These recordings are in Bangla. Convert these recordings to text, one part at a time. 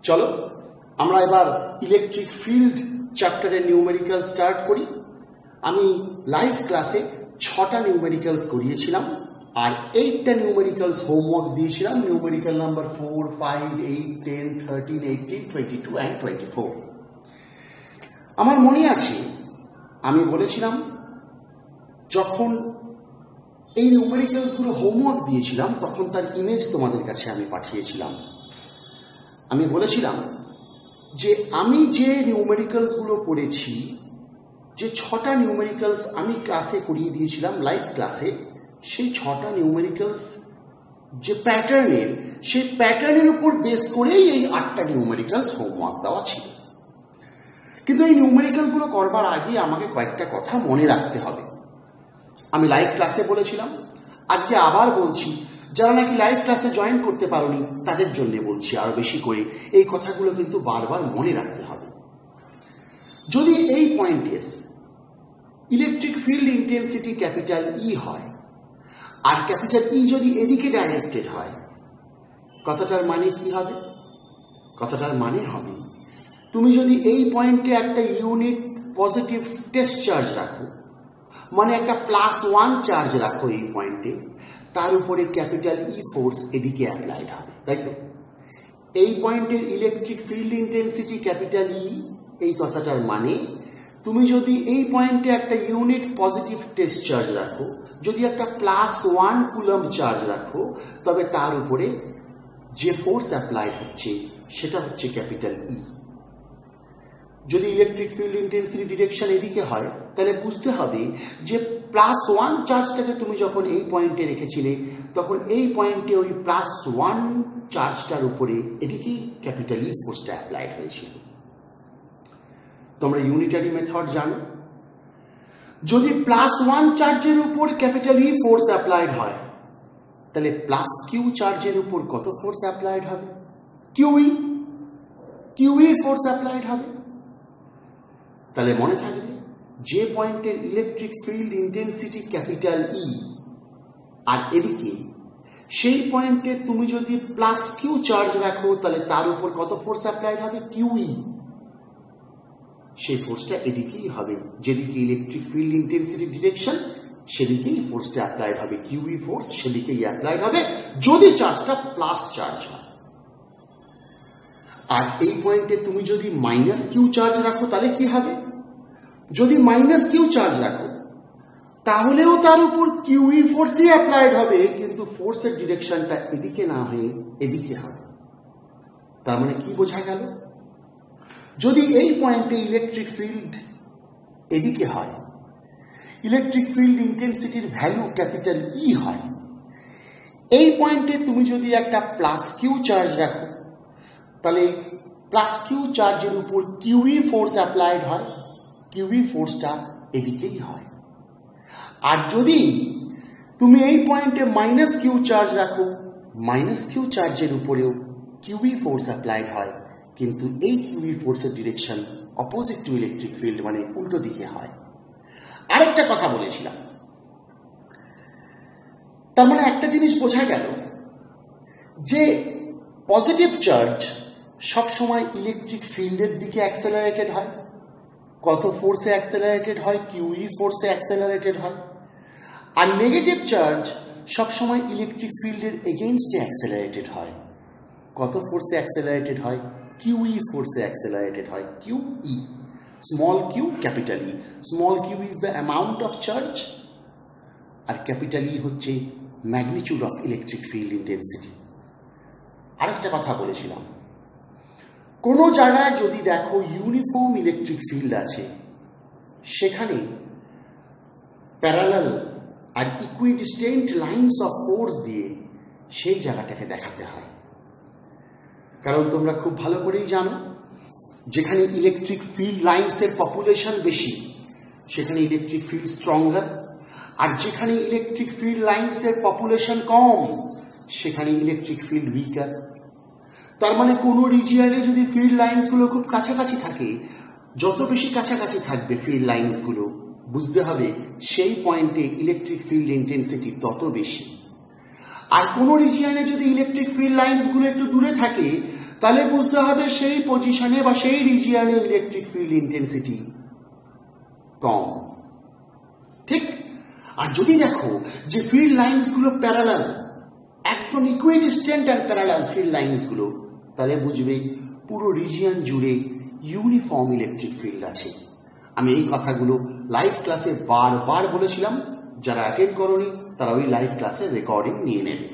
চলো আমরা এবার ইলেকট্রিক ফিল্ড চ্যাপ্টারের নিউমেরিক্যাল স্টার্ট করি। আমি লাইভ ক্লাসে 6টা নিউমেরিক্যালস করিয়েছিলাম আর 8টা নিউমেরিক্যালস হোমওয়ার্ক দিয়েছিলাম, নিউমেরিক্যাল নাম্বার 4, 5, 8, 10, 13, 18, 22 and 24। আমার মনে আছে আমি বলেছিলাম যখন এই নিউমেরিক্যালসগুলো হোমওয়ার্ক দিয়েছিলাম তখন তার ইমেজ তোমাদের কাছে আমি পাঠিয়েছিলাম। আমি বলেছিলাম যে আমি যে নিউমেরিক্যালসগুলো করেছি, যে 6টা নিউমেরিক্যালস আমি ক্লাসে করিয়ে দিয়েছিলাম লাইভ ক্লাসে, সেই 6টা নিউমেরিক্যালস যে প্যাটার্নের, সেই প্যাটার্নের উপর বেস করেই এই 8টা নিউমেরিক্যালস হোমওয়ার্ক দেওয়া ছিল। কিন্তু এই নিউমেরিক্যালগুলো করবার আগে আমাকে কয়েকটা কথা মনে রাখতে হবে। আমি লাইভ ক্লাসে বলেছিলাম, আজকে আবার বলছি, যারা নাকি লাইভ ক্লাসে জয়েন করতে পারোনি তাদের জন্য বলছি আরো বেশি করে, এই কথাগুলো কিন্তু বারবার মনে রাখতে হবে। যদি এই পয়েন্টের electric field intensity capital E হয় আর ক্যাপিটাল ই যদি এদিকে ডাইরেক্টেড হয়, কথাটার মানে কি হবে? কথাটার মানে হবে তুমি যদি এই পয়েন্টে একটা ইউনিট পজিটিভ টেস্ট চার্জ রাখো, মানে একটা +1 চার্জ রাখো এই পয়েন্টে, তার উপরে ক্যাপিটাল ই ফোর্স এদিকে অ্যাপ্লাইড হবে, তাই তো? এই পয়েন্টের ইলেকট্রিক ফিল্ড ইন্টেন্সিটি ক্যাপিটাল ই, এই কথাটার মানে তুমি যদি এই পয়েন্টে একটা ইউনিট পজিটিভ টেস্ট চার্জ রাখো, যদি একটা +1 কুলম্ব চার্জ রাখো, তবে তার উপরে যে ফোর্স অ্যাপ্লাইড হচ্ছে সেটা হচ্ছে ক্যাপিটাল ই। যদি ইলেকট্রিক ফিল্ড ইন্টেন্সিটি ডিরেকশন এদিকে হয়, তাহলে বুঝতে হবে যে +1 চার্জটাকে তুমি যখন এই পয়েন্টে রেখেছিলে, তখন এই পয়েন্টে ওই +1 চার্জটার উপরে এদিকেই ক্যাপিটাল ই ফোর্সটা অ্যাপ্লাইড হয়েছিল। তোমরা ইউনিটারি মেথড জানো। যদি +1 চার্জের উপর ক্যাপিটাল ই ফোর্স অ্যাপ্লাইড হয়, তাহলে +q চার্জের উপর কত ফোর্স অ্যাপ্লাইড হবে? QE ফোর্স অ্যাপ্লাইড হবে। তাহলে মনে থাকবে যে পয়েন্টের electric field intensity capital E আর এদিকে, সেই পয়েন্টে তুমি যদি +q চার্জ রাখো, তাহলে তার উপর কত ফোর্স অ্যাপ্লাইড হবে? QE। সেই ফোর্সটা এদিকেই হবে, যেদিকে ইলেকট্রিক ফিল্ড ইন্টেন্সিটি ডিরেকশন সেদিকেই ফোর্সটা অ্যাপ্লাইড হবে, QE ফোর্স সেদিকেই অ্যাপ্লাইড হবে যদি চার্জটা প্লাস চার্জ হয়। আর এই পয়েন্টে তুমি যদি -q চার্জ রাখো, তাহলে কি হবে? যদি -q চার্জ রাখো, তাহলেও তার উপর QE ফোর্সই অ্যাপ্লাইড হবে, কিন্তু ফোর্সের ডিরেকশনটা এদিকে না হয়ে এদিকে হবে। তার মানে কি বোঝা গেল? যদি এই পয়েন্টে ইলেকট্রিক ফিল্ড এদিকে হয়, ইলেকট্রিক ফিল্ড ইন্টেন্সিটির ভ্যালু ক্যাপিটাল ই হয়, এই পয়েন্টে তুমি যদি একটা +q চার্জ রাখো, তাহলে +q চার্জের উপর QE ফোর্স অ্যাপ্লাইড হয়, QE ফোর্সটা এদিকেই হয়। আর যদি তুমি এই পয়েন্টে -q চার্জ রাখো, -q চার্জের উপরেও QE ফোর্স অ্যাপ্লাইড হয়, কিন্তু এই QE ফোর্সের direction opposite to electric field, মানে উল্টো দিকে হয়। আরেকটা কথা বলেছিলাম, তার মানে একটা জিনিস বোঝা গেল যে পজিটিভ চার্জ সবসময় ইলেকট্রিক ফিল্ডের দিকে অ্যাক্সেলারেটেড হয়। কত ফোর্সে অ্যাক্সেলারেটেড হয়? QE ফোর্সে অ্যাক্সেলারেটেড হয়। আর নেগেটিভ চার্জ সবসময় ইলেকট্রিক ফিল্ডের এগেইনস্টে অ্যাক্সেলারেটেড হয়। কত ফোর্সে অ্যাক্সেলারেটেড হয়? QE ফোর্সে অ্যাক্সেলারেটেড হয়, QE। Small q capital E. Small q is the amount of charge আর ক্যাপিটাল ই হচ্ছে magnitude of electric field intensity. আরেকটা কথা বলেছিলাম, কোনো জায়গায় যদি দেখো ইউনিফর্ম ইলেকট্রিক ফিল্ড আছে, সেখানে প্যারালাল আর ইকুইডিস্টেন্ট লাইনস অফ ফোর্স দিয়ে সেই জায়গাটাকে দেখাতে হয়। কারণ তোমরা খুব ভালো করেই জানো, যেখানে ইলেকট্রিক ফিল্ড লাইনসের পপুলেশন বেশি সেখানে ইলেকট্রিক ফিল্ড স্ট্রঙ্গার, আর যেখানে ইলেকট্রিক ফিল্ড লাইনসের পপুলেশন কম সেখানে ইলেকট্রিক ফিল্ড উইকার। তার মানে কোনো রিজিয়নে যদি ফিল্ড লাইন্সগুলো খুব কাছাকাছি থাকে, যত বেশি কাছাকাছি থাকবে ফিল্ড লাইন্সগুলো, বুঝতে হবে সেই পয়েন্টে ইলেকট্রিক ফিল্ড ইন্টেন্সিটি তত বেশি। আর কোন রিজিয়নে যদি ইলেকট্রিক ফিল্ড লাইনস গুলো একটু দূরে থাকে তাহলে বুঝতে হবে সেই পজিশনে বা সেই রিজিয়নে ইলেকট্রিক ফিল্ড ইন্টেন্সিটি কম, ঠিক? আর যদি দেখো যে ফিল্ড লাইনস গুলো প্যারালাল, একদম ইকুইডিস্টেন্ট আর প্যারালাল ফিল্ড লাইনস গুলো, তাহলে বুঝবে পুরো রিজিয়ন জুড়ে ইউনিফর্ম ইলেকট্রিক ফিল্ড আছে। আমি এই কথাগুলো লাইভ ক্লাসে বারবার বলেছিলাম, যারা অ্যাটেন্ড করনি তারা ওই লাইভ ক্লাসে রেকর্ডিং নিয়ে নেবে।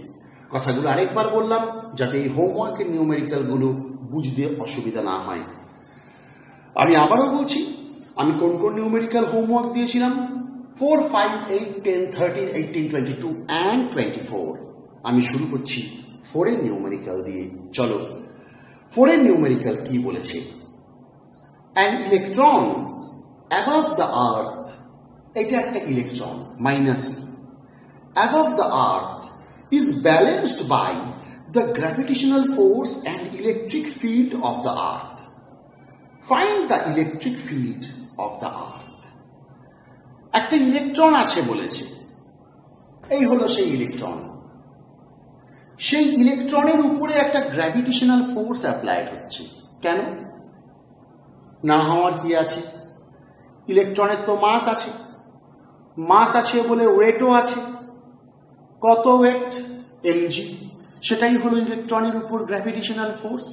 কথাগুলো আরেকবার বললাম যাতে এই হোমওয়ার্কের নিউমেরিক্যাল গুলো বুঝতে অসুবিধা না হয়। আমি আবারও বলছি, আমি কোন কোন নিউমেরিক্যাল হোমওয়ার্ক দিয়েছিলাম? 4, 5, 8, 10, 13, 18, 22 and 24। আমি শুরু করছি 4 এর নিউমেরিক্যাল দিয়ে। চলো 4 এর নিউমেরিক্যাল কি বলেছে? An electron above the earth, এটা একটা electron minus above the earth is balanced by the gravitational force and electric field of the earth. Find the electric field of the earth. একটা ইলেকট্রন আছে বলেছে, এই হলো সেই ইলেকট্রন। সেই ইলেকট্রনের উপরে একটা গ্র্যাভিটেশনাল ফোর্স অ্যাপ্লাইড হচ্ছে। কেন না হওয়ার কি আছে? ইলেকট্রনের তো মাস আছে, মাস আছে বলে ওয়েটও আছে। কত ওয়েট? mg। সেটাই হলো ইলেকট্রনের উপর গ্র্যাভিটেশনাল ফোর্স।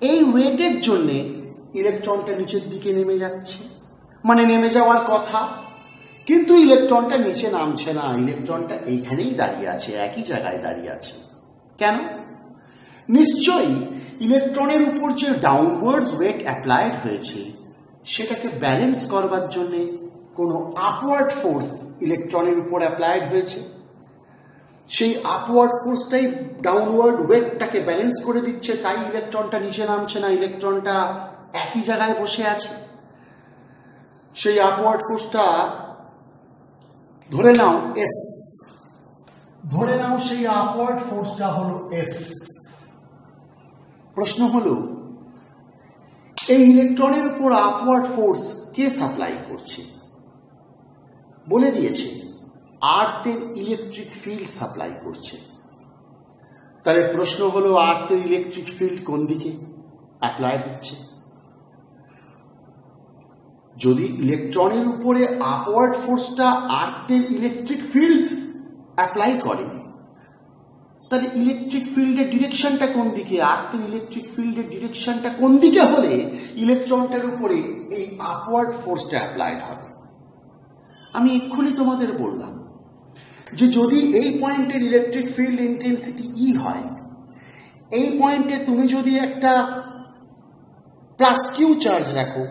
এই ওয়েটের জন্য ইলেকট্রনটা নিচের দিকে নেমে যাচ্ছে, মানে নেমে যাওয়ার কথা, কিন্তু ইলেকট্রনটা নিচে নামছে না, ইলেকট্রনটা এইখানেই দাঁড়িয়ে আছে, একই জায়গায় দাঁড়িয়ে আছে। কেন? নিশ্চয়ই ইলেকট্রনের উপর যে ডাউনওয়ার্ডস ওয়েট অ্যাপ্লাইড হয়েছে সেটাকে ব্যালেন্স করবার জন্য কোনো আপওয়ার্ড ফোর্স ইলেকট্রনের উপর অ্যাপ্লাইড হয়েছে। সেই আপওয়ার্ড ফোর্সটাই ডাউনওয়ার্ড ওয়েটটাকে ব্যালেন্স করে দিচ্ছে, তাই ইলেকট্রনটা নিচে নামছে না, ইলেকট্রনটা একই জায়গায় বসে আছে। সেই আপওয়ার্ড ফোর্সটা ধরে নাও এফ, ধরে নাও সেই আপওয়ার্ড ফোর্সটা হলো এফ। প্রশ্ন হলো এই ইলেকট্রনের উপর আপওয়ার্ড ফোর্স কে সাপ্লাই করছে? বলে দিয়েছে আর্থের ইলেকট্রিক ফিল্ড সাপ্লাই করছে। তাহলে প্রশ্ন হলো আর্থের ইলেকট্রিক ফিল্ড কোন দিকে অ্যাপ্লাই হচ্ছে? যদি ইলেকট্রনের উপরে আপওয়ার্ড ফোর্সটা আর্থের ইলেকট্রিক ফিল্ড অ্যাপ্লাই করে, তাহলে ইলেকট্রিক ফিল্ডের ডিরেকশনটা কোন দিকে? আর্থের ইলেকট্রিক ফিল্ডের ডিরেকশনটা কোন দিকে হলে ইলেকট্রনটার উপরে এই আপওয়ার্ড ফোর্সটা অ্যাপ্লাইড হবে? আমি এক্ষুনি তোমাদের বললাম যে যদি এই পয়েন্টের ইলেকট্রিক ফিল্ড ইন্টেন্সিটি ই হয়, এই পয়েন্টে তুমি যদি একটা প্লাস কিউ চার্জ রাখো,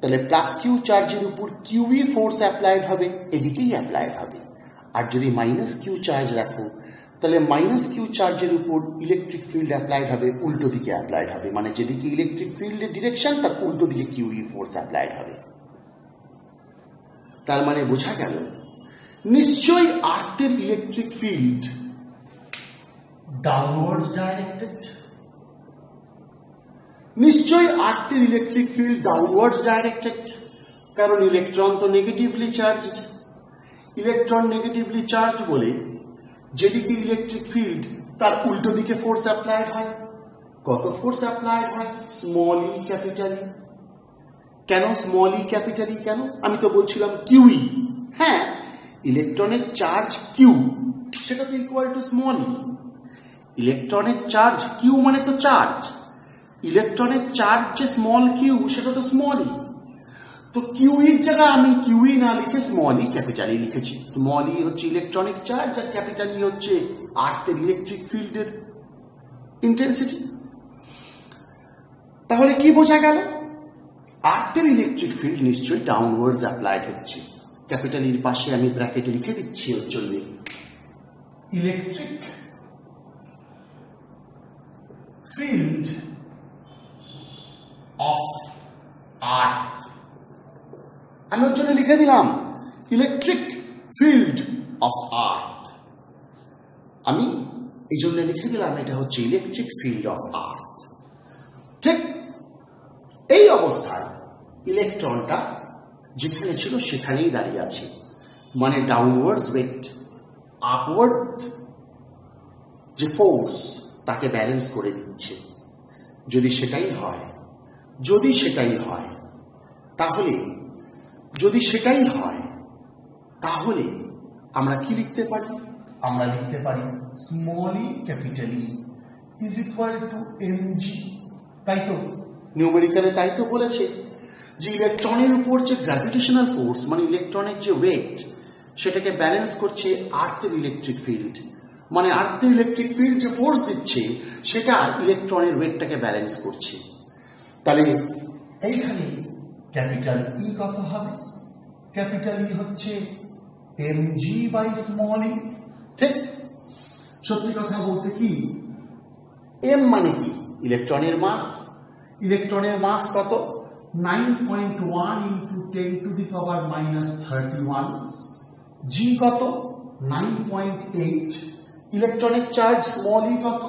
তাহলে প্লাস কিউ চার্জের উপর কিউই ফোর্স অ্যাপ্লাইড হবে, এদিকেই অ্যাপ্লাইড হবে। আর যদি মাইনাস কিউ চার্জ রাখো তাহলে মাইনাস কিউ চার্জের উপর ইলেকট্রিক ফিল্ড অ্যাপ্লাইড হবে, উল্টো দিকে অ্যাপ্লাইড হবে, মানে যেদিকে ইলেকট্রিক ফিল্ডের ডিরেকশন তার উল্টো দিকে কিউই ফোর্স অ্যাপ্লাইড হবে। তার মানে বোঝা গেল নিশ্চয়ই আর্থের ইলেকট্রিক ফিল্ড ডাউনওয়ার্ডস ডাইরেক্টেড, নিশ্চয়ই আর্থের ইলেকট্রিক ফিল্ড ডাউনওয়ার্ডস ডাইরেক্টেড, কারণ ইলেকট্রন তো negatively charge. Electron negatively charge বলে যেদিকে ইলেকট্রিক ফিল্ড তার উল্টো দিকে ফোর্স অ্যাপ্লাইড হয়। কত ফোর্স অ্যাপ্লাইড হয়? স্মল ই ক্যাপিটাল ই। কেন স্মল ই ক্যাপিটাল ই? কেন? আমি তো বলছিলাম কিউই। হ্যাঁ, ইলেকট্রনের চার্জ কিউ, সেটা তো ইকুয়াল টু স্মল ই। ইলেকট্রনের চার্জ কিউ মানে তো চার্জ, ইলেকট্রনের চার্জ যে স্মল কিউ সেটা তো স্মল ই। তো কিউইর জায়গায় আমি কিউই না লিখে স্মল ই ক্যাপিটাল ই লিখেছি। স্মল ই হচ্ছে ইলেকট্রনিক চার্জ আর ক্যাপিটাল ই হচ্ছে আর্থের ইলেকট্রিক ফিল্ডের ইন্টেন্সিটি। তাহলে কি বোঝা গেল? আর্থের ইলেকট্রিক ফিল্ড নিশ্চয়ই ডাউনওয়ার্ডস অ্যাপ্লাইড হচ্ছে। ক্যাপিটাল ইর পাশে আমি ব্র্যাকেটে লিখে দিচ্ছি ওর জন্য ইলেকট্রিক ফিল্ড অফ আর্থ। আমি ওর জন্য লিখে দিলাম ইলেকট্রিক ফিল্ড অফ আর্থ। আমি এই জন্য লিখে দিলাম এটা হচ্ছে ইলেকট্রিক ফিল্ড অফ আর্থ। ঠিক এই অবস্থায় ইলেকট্রনটা যেখানে ছিল সেখানেই দাঁড়িয়ে আছে, মানে ডাউনওয়ার্ডস ওয়েট আপওয়ার্ড যে ফোর্স তাকে ব্যালেন্স করে দিচ্ছে। যদি সেটাই হয় তাহলে আমরা কি লিখতে পারি? আমরা লিখতে পারি small E capital E is equal two mg। তাই তো নিউমেরিক্যালে তাই তো বলেছে যে ইলেকট্রনের উপর যে গ্র্যাভিটেশনাল ফোর্স মানে ইলেকট্রনের যে ওয়েট সেটাকে ব্যালেন্স করছে আর্থের ইলেকট্রিক ফিল্ড। মানে আর্থের ইলেকট্রিক ফিল্ড যে ফোর্স দিচ্ছে সেটা ইলেকট্রনের ওয়েটটাকে ব্যালেন্স করছে। তাহলে এইখানে ক্যাপিটাল ই কত হবে? ক্যাপিটাল ই হচ্ছে mg বাই স্মল ই। ঠিক? সত্যি কথা বলতে কি m মানে কি? ইলেকট্রনের মাস। ইলেকট্রনের মাস কত? 9.1 into 10 to the power minus 31। g কত? 9.8। ইলেকট্রনিক চার্জ স্মল ই কত?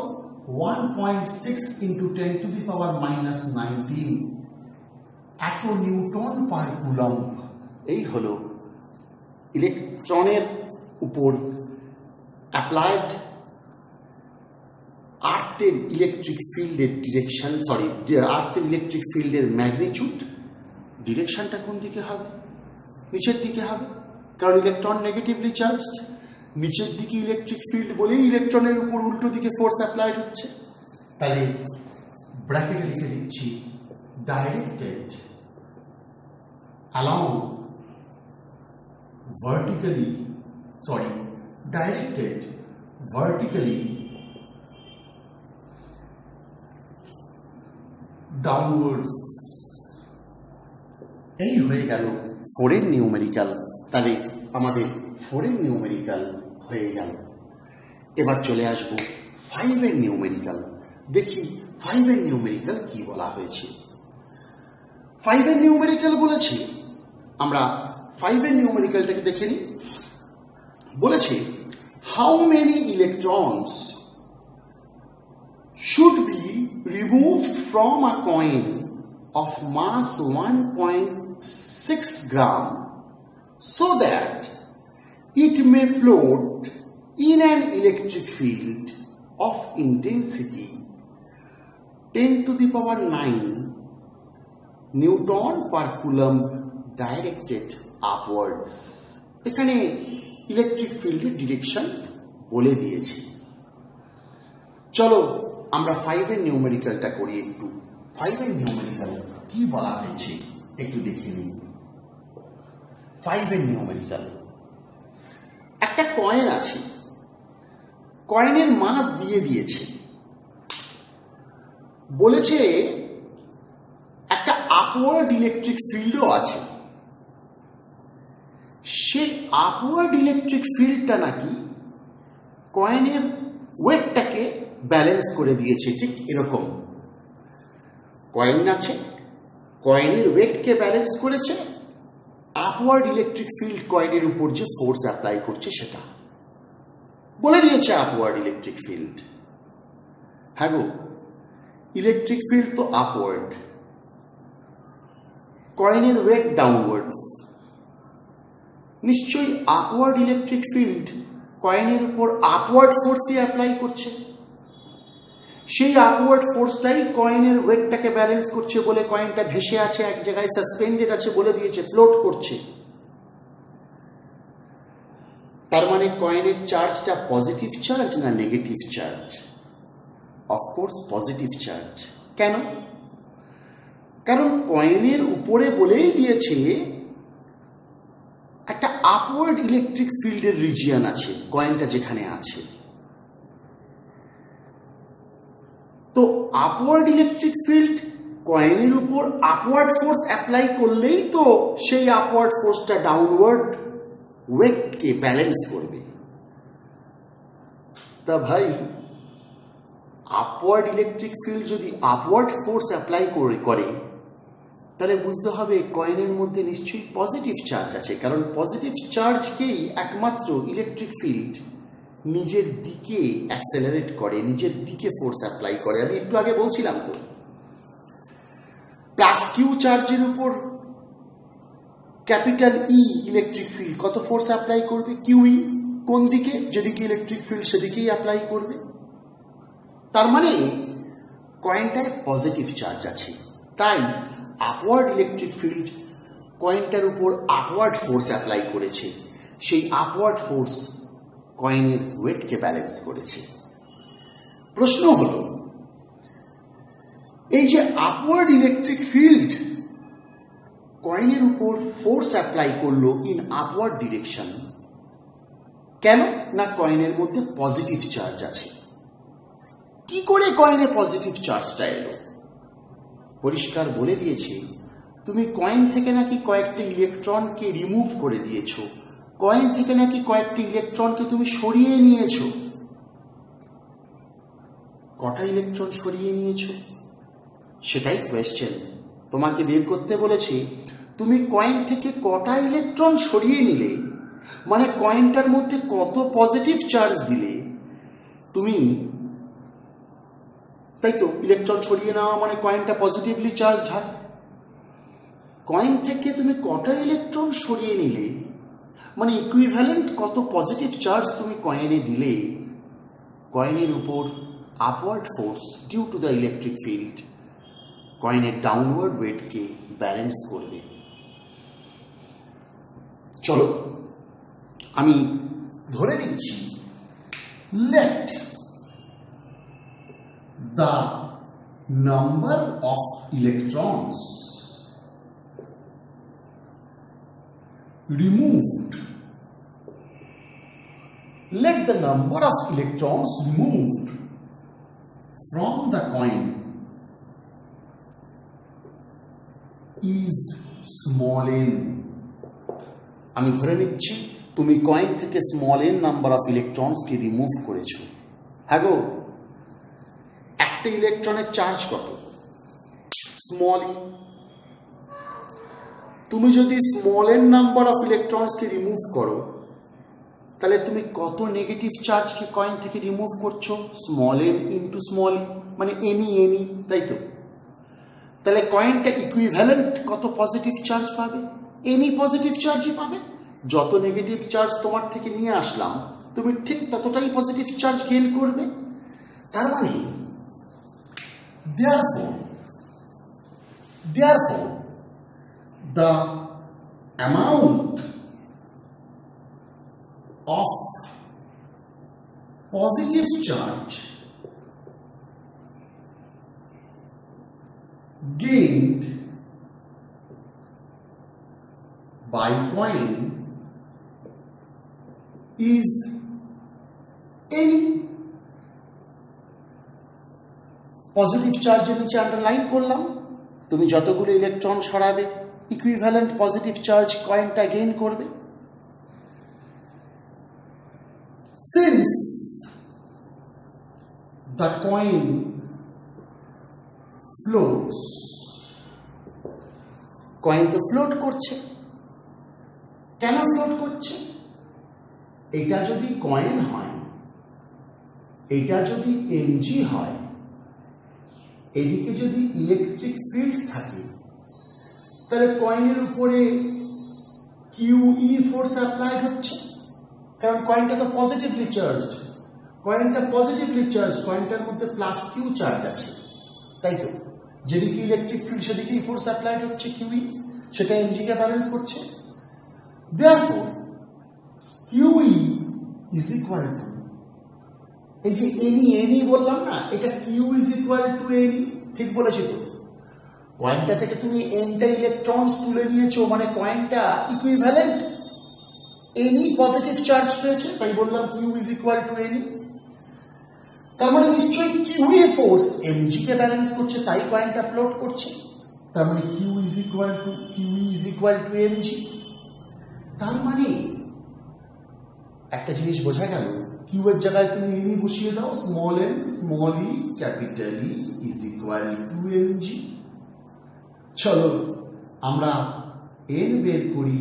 1.6 into 10 to the power minus 19। এত নিউটন পার কুলম্ব। এই হলো ইলেকট্রনের উপর অ্যাপ্লাইড আর্থের ইলেকট্রিক ফিল্ডের ডিরেকশন, আর্থের ইলেকট্রিক ফিল্ডের ম্যাগনিটিউড। ডিরেকশনটা কোন দিকে হবে? নিচের দিকে হবে, কারণ ইলেকট্রন নেগেটিভলি চার্জড। নিচের দিকে ইলেকট্রিক ফিল্ড বলেই ইলেকট্রনের উপর উল্টো দিকে ফোর্স অ্যাপ্লাইড হচ্ছে। তাহলে ব্র্যাকেটে লিখে দিচ্ছি ডাইরেক্টেড along vertically downwards। এই হয়ে গেল ফোরেন নিউমেরিক্যাল। তাহলে আমাদের ফোরেন নিউমেরিক্যাল হয়ে গেল। এবার চলে আসবো 5 এর নিউমেরিক্যাল। দেখি 5 এর নিউমেরিক্যাল কি বলা হয়েছে। 5 এর নিউমেরিক্যাল বলেছে, আমরা 5 এর নিউমেরিক্যালটাকে দেখে নিই। বলেছে how many electrons should be removed from a coin of mass 1.6 gram so that it may float in an electric field of intensity 10 to the power 9 Newton per coulomb directed upwards। এখানে ইলেকট্রিক ফিল্ডের ডিরেকশন বলে দিয়েছি। চলো আমরা 5 এর নিউমেরিক্যালটা করি একটু। 5 এর নিউমেরিক্যাল কি বলা হয়েছে একটু দেখে নিন। 5 এর নিউমেরিক্যাল, একটা কয়েন আছে, কয়েনের মাস দিয়ে দিয়েছে, বলেছে একটা আপওয়ার্ড ইলেকট্রিক ফিল্ডও আছে। সেই আপওয়ার্ড ইলেকট্রিক ফিল্ডটা নাকি কয়েনের ওয়েটটাকে ব্যালেন্স করে দিয়েছে। ঠিক এরকম কয়েন আছে, কয়েনের ওয়েটকে ব্যালেন্স করেছে, আপওয়ার্ড ইলেকট্রিক ফিল্ড কয়েনের উপর যে ফোর্স অ্যাপ্লাই করছে সেটা বলে দিয়েছে আপওয়ার্ড ইলেকট্রিক ফিল্ড। হ্যাঁ গো, ইলেকট্রিক ফিল্ড তো আপওয়ার্ড, কয়েনের ওয়েট ডাউনওয়ার্ডস। নিশ্চয়ই আপওয়ার্ড ইলেকট্রিক ফিল্ড কয়েনের উপর আপওয়ার্ড ফোর্সই অ্যাপ্লাই করছে। সেই আপওয়ার্ড ফোর্সটাই কয়েনের ওয়েটটাকে ব্যালেন্স করছে বলে কয়েনটা ভেসে আছে এক জায়গায়, সাসপেন্ডেড আছে বলে দিয়েছে, ফ্লোট করছে। তার মানে কয়েনের চার্জটা পজিটিভ চার্জ না negative charge? Of course positive charge. কেন? কারণ কয়েনের উপরে বলেই দিয়েছে একটা আপওয়ার্ড ইলেকট্রিক ফিল্ডের রিজিয়ন আছে কয়েনটা যেখানে আছে। তো আপওয়ার্ড ইলেকট্রিক ফিল্ড কয়েনের উপর আপওয়ার্ড ফোর্স অ্যাপ্লাই করলেই তো সেই আপওয়ার্ড ফোর্সটা ডাউনওয়ার্ড ওয়েটকে ব্যালেন্স করবে। তা ভাই, আপওয়ার্ড ইলেকট্রিক ফিল্ড যদি আপওয়ার্ড ফোর্স অ্যাপ্লাই করে তাহলে বুঝতে হবে কয়েনের মধ্যে নিশ্চয়ই পজিটিভ চার্জ আছে, কারণ পজিটিভ চার্জকেই একমাত্র ইলেকট্রিক ফিল্ড নিজের দিকে অ্যাক্সেলারেট করে, নিজের দিকে ফোর্স অ্যাপ্লাই করে। আমি একটু আগে বলছিলাম তো, প্লাস কিউ চার্জের উপর ক্যাপিটাল ই ইলেকট্রিক ফিল্ড কত ফোর্স অ্যাপ্লাই করবে? কিউই। কোন দিকে? যেদিকে ইলেকট্রিক ফিল্ড সেদিকেই অ্যাপ্লাই করবে। তার মানে কয়েনটায় পজিটিভ চার্জ আছে, তাই আপওয়ার্ড ইলেকট্রিক ফিল্ড কয়েনটার উপর আপওয়ার্ড ফোর্স অ্যাপ্লাই করেছে। সেই আপওয়ার্ড ফোর্স কয়েনের ওয়েটকে ব্যালেন্স করেছে। প্রশ্ন হলো, এই যে আপওয়ার্ড ইলেকট্রিক ফিল্ড কয়েনের উপর ফোর্স অ্যাপ্লাই করলো ইন আপওয়ার্ড ডিরেকশন, কেন না কয়েনের মধ্যে পজিটিভ চার্জ আছে। কি করে কয়েনে পজিটিভ চার্জটা এলো? পরিষ্কার বলে দিয়েছে, তুমি কয়েন থেকে নাকি কয়েকটা ইলেকট্রনকে রিমুভ করে দিয়েছো, কয়েন থেকে নাকি কয়েকটি ইলেকট্রনকে তুমি সরিয়ে নিয়েছো। কটা ইলেকট্রন সরিয়ে নিয়েছো সেটাই কোয়েশ্চেন। তোমাকে বের করতে বলেছে তুমি কয়েন থেকে কটা ইলেকট্রন সরিয়ে নিলে, মানে কয়েনটার মধ্যে কত পজিটিভ চার্জ দিলে তুমি, তাই তো ইলেকট্রন সরিয়ে নেওয়া মানে কয়েনটা পজিটিভলি চার্জ হয়। কয়েন থেকে তুমি কটা ইলেকট্রন সরিয়ে নিলে মানে ইকুইভ্যালেন্ট কত পজিটিভ চার্জ তুমি কয়েনে দিলে কয়েনের উপর upward force due to the electric field কয়েনের ডাউনওয়ার্ড ওয়েটকে ব্যালেন্স করবে। চলো আমি ধরে নিচ্ছি, let the number of electrons removed, let the number of electrons removed from the coin is small n. আমি ধরে নিচ্ছি তুমি কয়েন থেকে স্মল n নাম্বার অফ ইলেকট্রনসকে রিমুভ করেছো। হ্যাঁ গো, একটা ইলেকট্রনের চার্জ কত? Small e. তুমি যদি স্মল এন নাম্বার অফ ইলেকট্রনসকে রিমুভ করো, তাহলে তুমি কত নেগেটিভ চার্জকে কয়েন থেকে রিমুভ করছো? Small n into small e, মানে এনি, তাই তো? তাহলে কয়েনটা ইকুইভ্যালেন্ট কত পজিটিভ চার্জ পাবে? এনি পজিটিভ চার্জই পাবে। যত নেগেটিভ চার্জ তোমার থেকে নিয়ে আসলাম তুমি ঠিক ততটাই পজিটিভ চার্জ গেইন করবে। তার মানে therefore the amount of positive charge gained by coin is any positive চার্জের নিচে আন্ডারলাইন করলাম, তুমি যতগুলো ইলেকট্রন সরাবে ইকুইভ্যালেন্ট পজিটিভ চার্জ কয়েনটা গেইন করবে। Since the coin floats, coin তো ফ্লোট করছে। কেন ফ্লোট করছে? এটা যদি কয়েন হয়, এটা যদি এমজি হয়, এদিকে যদি ইলেকট্রিক ফিল্ড থাকে, তাহলে কয়েনের উপরে কিউই ফোর্স অ্যাপ্লাইড হচ্ছে, কারণ কয়েনটা তো পজিটিভলি চার্জড। কয়েনটা পজিটিভলি চার্জ, কয়েনটার মধ্যে প্লাস কিউ চার্জ আছে, তাই তো? যেদিকে ইলেকট্রিক ফিল্ড সেদিকেই ফোর্স অ্যাপ্লাইড হচ্ছে কিউই, সেটা এমজিকে ব্যালেন্স করছে। Therefore, QE is equal to, এই যে এনি বললাম না, এটা Q is equal to any, ঠিক বলেছি তো? কয়েনটা থেকে তুমি এনটা ইলেকট্রনস তুলে নিয়েছো, মানে কয়েনটা ইকুইভ্যালেন্ট এনি পজিটিভ চার্জ পেয়েছে, তাই বললাম Q is equal to any. তার মানে নিশ্চয়ই QE ফোর্স এমজি কে ব্যালেন্স করছে, তাই কয়েনটা ফ্লোট করছে। তার মানে QE is equal to mg। তার মানে একটা জিনিস বোঝা গেল, কিউ এর জায়গায় তুমি এনি বসিয়ে দাও, small N small E capital E is equal to MG. চলো আমরা এন বের করি,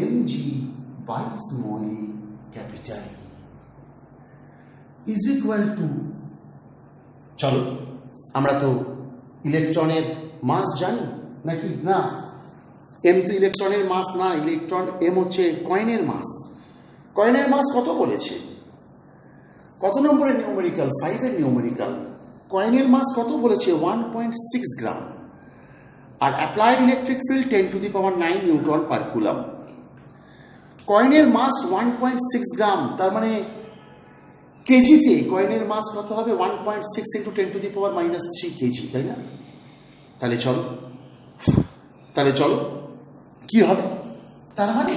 MG by small E capital E is equal to, চলো আমরা তো ইলেকট্রনের মাস জানি নাকি? না, এম তো ইলেকট্রনের মাস না, ইলেকট্রন এম হচ্ছে কয়েনের মাস। কয়েনের মাস কত বলেছে? কত নম্বরের নিউমেরিক্যাল? 5 এর নিউমেরিক্যাল। কয়েনের মাস কত বলেছে? 1.6 গ্রাম। আর applied electric field 10⁹ newton per coulomb. কয়েনের মাস 1.6 গ্রাম, তার মানে কেজিতে কয়েনের মাস কত হবে? 1.6 × 10⁻³ কেজি, তাই না? তাহলে চলো কি হবে? তার মানে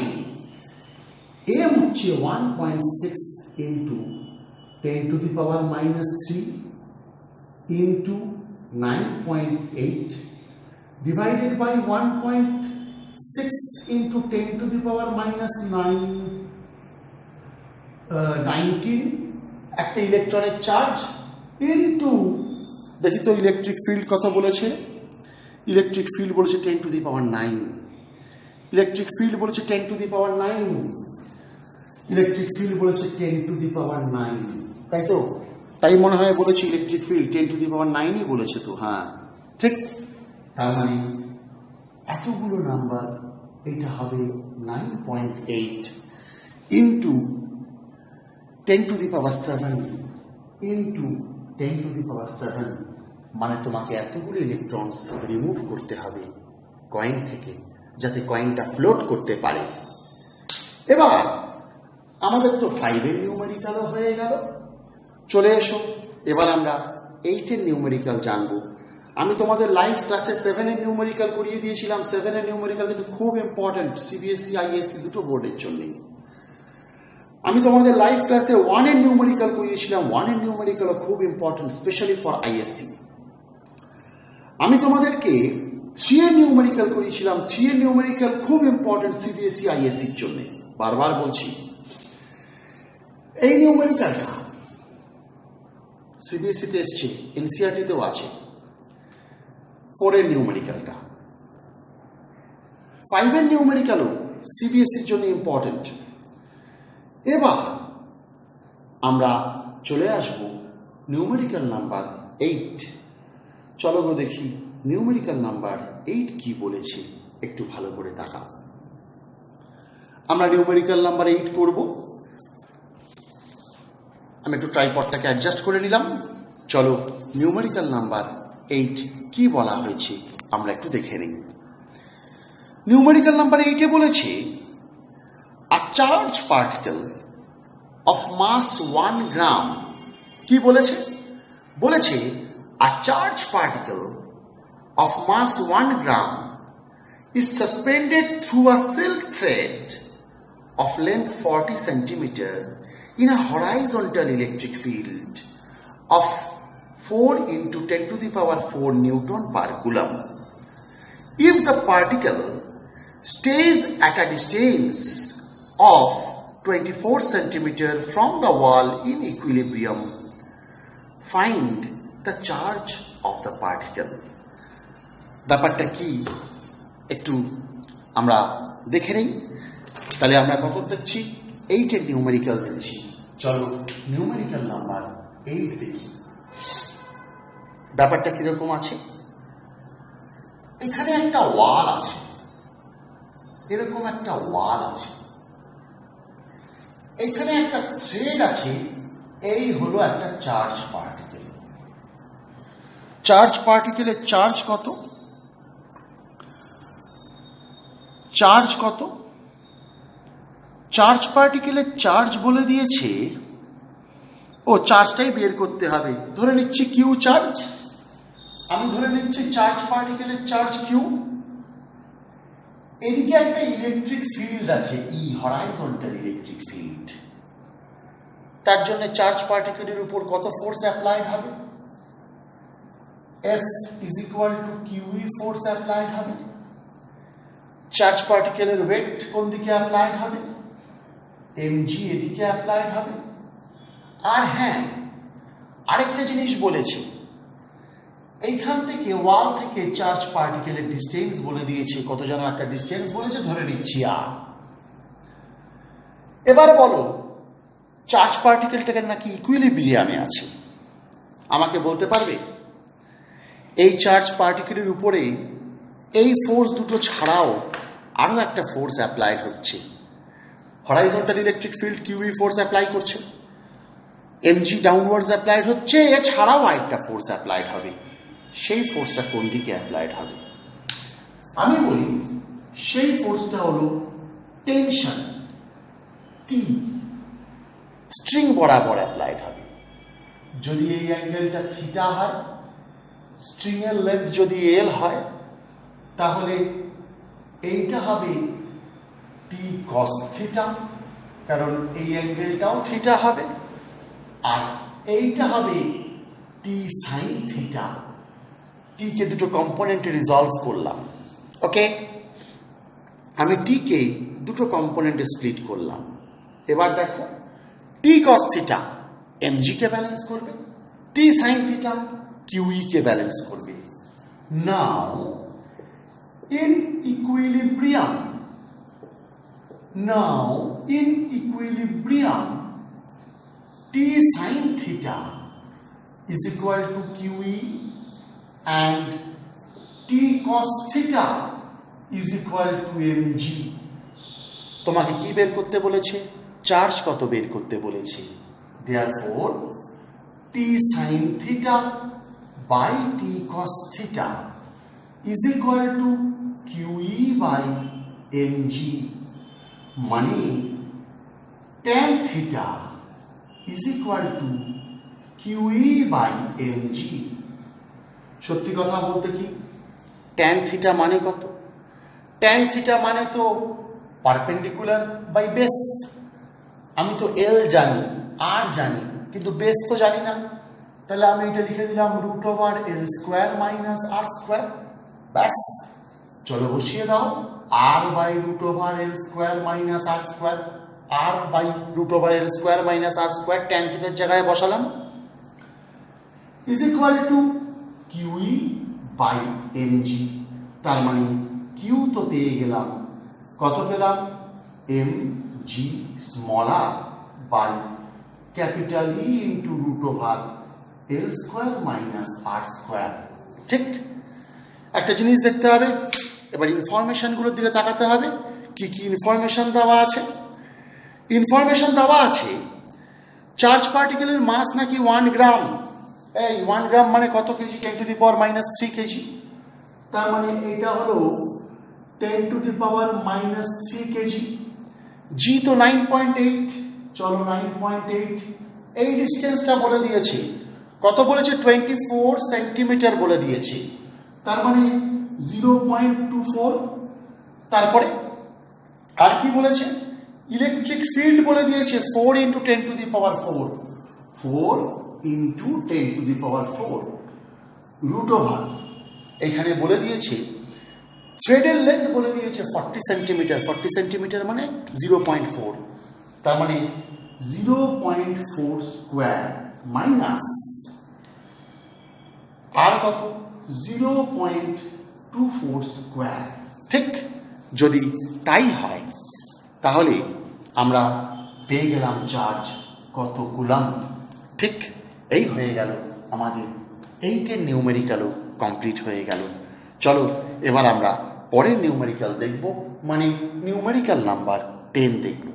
এম হচ্ছে 1.6 × 10⁻³ into 9.8 divided by 1.6 into 10⁻⁹ একটা ইলেকট্রনের চার্জ ইনটু, দেখি তো ইলেকট্রিক ফিল্ড কত বলেছে? ইলেকট্রিক ফিল্ড বলেছে 10⁹। ইলেকট্রিক ফিল্ড বলেছে 10⁹। ইলেকট্রিক ফিল্ড বলেছে 10⁹, তাই তো? তাই মনে হয় বলেছে ইলেকট্রিক ফিল্ড 10⁹ বলেছে তো। হ্যাঁ ঠিক। তার মানে এতগুলো নাম্বার, এটা হবে 9.8 ইন্টু 10⁷ ইন্টু 10⁷, মানে তোমাকে এতগুলো ইলেকট্রনস রিমুভ করতে হবে কয়েন থেকে, যাতে কয়েনটা ফ্লোট করতে পারে। এবার আমাদের তো 5 এর নিউমেরিক্যালও হয়ে গেল। চলে এসো, এবার আমরা 8 এর নিউমেরিক্যাল জানবো। আমি তোমাদের লাইভ ক্লাসে 7 এর নিউমেরিক্যাল করিয়ে দিয়েছিলাম। 7 এর নিউমেরিক্যাল কিন্তু খুব ইম্পর্টেন্ট সিবিএসসি আইএসসি দুটো বোর্ডের জন্য। আমি তোমাদের লাইভ ক্লাসে 1 এর নিউমেরিক্যাল করিয়েছিলাম। 1 এর নিউমেরিক্যাল খুব ইম্পর্টেন্ট, স্পেশালি ফর আইএসসি। আমি তোমাদেরকে 3 এর নিউমেরিক্যাল করিয়েছিলাম। 3 এর নিউমেরিক্যাল খুব ইম্পর্টেন্ট সিবিএসসি আইএসসির জন্য। বারবার বলছি, এই নিউমেরিক্যালটা সিবিএসসিতে এসছে, এনসিইআরটিতেও আছে। 4 এর নিউমেরিক্যালটা, 5 এর নিউমেরিক্যালও সিবিএসসির জন্য ইম্পর্টেন্ট। এবার আমরা চলে আসব নিউমেরিক্যাল নাম্বার 8। চলো গো দেখি নিউমেরিক্যাল নাম্বার 8 কি বলেছে, একটু ভালো করে তাকাও। আমরা নিউমেরিক্যাল নাম্বার 8 করব। আমি একটু ট্রাইপডটাকে অ্যাডজাস্ট করে নিলাম। চলো নিউমেরিক্যাল নাম্বার 8 কি বলা হয়েছে আমরা একটু দেখে নিই। নিউমেরিক্যাল নাম্বার 8 এ বলেছে a charged particle of mass 1 gram। কি বলেছে? বলেছে a charged particle of mass 1 gram is suspended through a silk thread of length 40 centimeter in a horizontal electric field of 4 into 10⁴ Newton per coulomb. If the particle stays at a distance of 24 centimeter from the wall in equilibrium, find the charge of the particle. ব্যাপারটা কি একটু আমরা দেখে নিই। তাহলে আমরা কত দেখছি? 8 এর নিউমেরিক্যাল দেখছি। চলো নিউমেরিক্যাল নাম্বার 8 দেখি ব্যাপারটা কিরকম আছে। এখানে একটা ওয়াল আছে, এরকম একটা ওয়াল আছে, এখানে একটা থ্রেড আছে। এই হলো একটা চার্জ পার্টিকেল। চার্জ পার্টিকেলের চার্জ কত? চার্জ কত? চার্জ পার্টিকেলের চার্জ বলে দিয়েছে। ও চার্জটাই বের করতে হবে। ধরে নিচ্ছি কিউ চার্জ। আমি ধরে নিচ্ছি চার্জ পার্টিকেলের চার্জ কিউ। এদিকে একটা ইলেকট্রিক ফিল্ড আছে, ই হরাইজন্টাল ইলেকট্রিক ফিল্ড। তার জন্য চার্জ পার্টিকেলের উপর কত ফোর্স অ্যাপ্লাইড হবে? F is equal to QE force applied হবে। চার্জ পার্টিকেলের ওয়েট কোন দিকে অ্যাপ্লাইড হবে? mg এদিকে অ্যাপ্লাইড হবে। আর হ্যাঁ, আরেকটা জিনিস বলেছি, এইখান থেকে ওয়াল থেকে চার্জ পার্টিকেলের ডিস্টেন্স বলে দিয়েছে। কত যেন একটা ডিস্টেন্স বলেছে, ধরে নিচ্ছি আর। এবার বলো, চার্জ পার্টিকেলটাকে নাকি ইকুইলিব্রিয়ামে আছে। আমাকে বলতে পারবে এই চার্জ পার্টিকেলের উপরে এই ফোর্স দুটো ছাড়াও আরো একটা ফোর্স অ্যাপ্লাইড হচ্ছে। Horizontal electric field kiwi force apply করছে। mg ডাউনওয়ার্ডস অ্যাপ্লাইড হচ্ছে, এছাড়াও আরেকটা ফোর্স অ্যাপ্লাইড হবে। সেই ফোর্সটা কোন দিকে অ্যাপ্লাইড হবে? আমি বলি সেই ফোর্সটা হলো টেনশন টি, স্ট্রিং বরাবর অ্যাপ্লাইড হবে। যদি এই অ্যাঙ্গেলটা থিটা হয়, স্ট্রিং এর লেন্থ যদি এল হয়, তাহলে এইটা হবে টি কস থিটা, কারণ এই অ্যাঙ্গেলটাও থিটা হবে, আর এইটা হবে টি সাইন থিটা। টি কে দুটো কম্পোনেন্টে রিজলভ করলাম। ওকে, আমি টি কে দুটো কম্পোনেন্টে স্প্লিট করলাম। এবার দেখো, টি কস থিটা এমজি কে ব্যালেন্স করবে, টি সাইন থিটা কিউই কে ব্যালেন্স করবে। নাও in equilibrium, t sin theta is equal to QE and t cos theta is equal to mg. তোমাকে কি বের করতে বলেছে? চার্জ কত বের করতে বলেছে। Therefore t sin theta by t cos theta is equal to QE by mg, মানে tan theta is equal to QE by mg। সত্যি কথা বলতে কি, tan theta মানে কত? tan theta মানে তো পারপেন্ডিকুলার বাই বেস। আমি তো এল জানি, আর জানি, কিন্তু বেস তো জানি না। তাহলে আমি এটা লিখে দিলাম root over l square minus r square. ব্যাস, চলো বসিয়ে দাও r by root over l square minus r square, r by root over l square minus r square tan থিটার জায়গায় বসালাম, is equal to q E by m g. তার মানে কিউ তো পেয়ে গেলাম, কত পেলাম? M g small r by capital E into root over l square minus r square. ঠিক, একটা জিনিস দেখতে হবে, এবার ইনফরমেশনগুলোর দিকে তাকাতে হবে। কি কি ইনফরমেশন দেওয়া আছে? ইনফরমেশন দেওয়া আছে চার্জ পার্টিকেলের মাস নাকি 1 গ্রাম। এই 1 গ্রাম মানে কত kg? 10 to the power minus 3 kg. তার মানে এটা হলো 10 to the power minus 3 kg. G তো 9.8, চলো 9.8। এই ডিস্টেন্সটা বলে দিয়েছে, কত বলেছে? 24 সেন্টিমিটার বলে দিয়েছে। তার মানে 0.24। তারপরে আর কি বলেছে? ইলেকট্রিক ফিল্ড বলে দিয়েছে 4 into 10 to the power 4, 4 into 10 to the power 4 root over. এখানে বলে দিয়েছে থ্রেডের লেন্থ বলে দিয়েছে 40 সেন্টিমিটার। 40 সেন্টিমিটার মানে 0.4, তার মানে 0.4 স্কোয়ার মাইনাস আর কত? 0.24 স্কোয়ার। ঠিক, যদি তাই হয় তাহলে আমরা পেয়ে গেলাম চার্জ কত কুলাম। ঠিক, এই হয়ে গেল আমাদের 8-এর নিউমেরিক্যালও কমপ্লিট হয়ে গেল। চলো এবার আমরা পরের নিউমেরিক্যাল দেখব, মানে নিউমেরিক্যাল নাম্বার 10 দেখব।